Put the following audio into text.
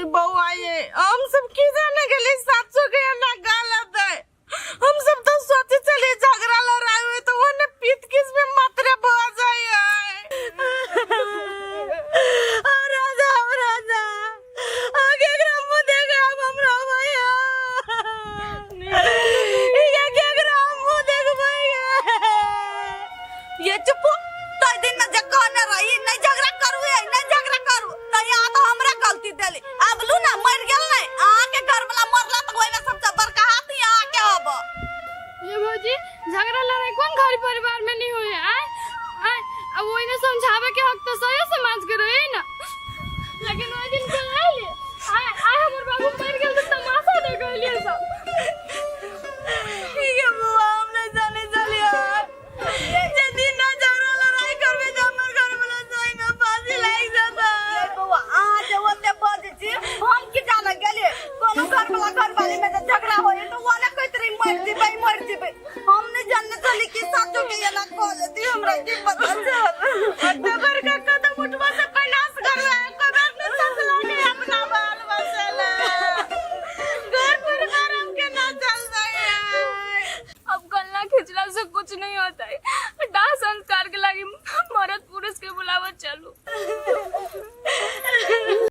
की बहू आई है, हम सब की जाने के लिए 700 के ना गलत है। हम सब तो सोचे चले झगड़ा लड़ाई हुए तो वो ने पीत किस में मात्रा बह जाए राजा आगे ग्राम में देगा हमरा भैया ये ग्राम में देख भैया ये चुप तई दिन में जका न रही नहीं झगड़ा करू त यहाँ तो हमरा गलती देली अब लू ना मर गेल नहीं आके घर वाला मरला तो ओइमे सबसे बड़का हाथ यहाँ के हब ये भौजी झगड़ा लड़ाई कौन घर परिवार में नहीं हुए आए आए अब वो इन्हें समझावे के हक तो सही समाज के रहे ना लेकिन वो दिन कल आए हमर बाबू मर गेल तो तमाशा देख लिए सब ठीक है बुआ हमने जाने चलिए जे दिन ना झगड़ा लड़ाई करबे तो हमर घर वाला सही में फांसी लाग जाता बुआ आज ओते बज छी हम की जाने गेलिए कोनो घर वाली में झगड़ा होए तो वाला कोई तरी मर जीबे हमने जानने चली कि साचो के ये ना कह देती हमरा की पता चल अगर का कदम उठवा से प्रयास करवे कदम ने ससला के अपना बाल बसेला घर परिवार हमके ना चल जाए अब गलना खिंचला से कुछ नहीं होता है दाह संस्कार के लगी मर्द पुरुष के बुलावा चलो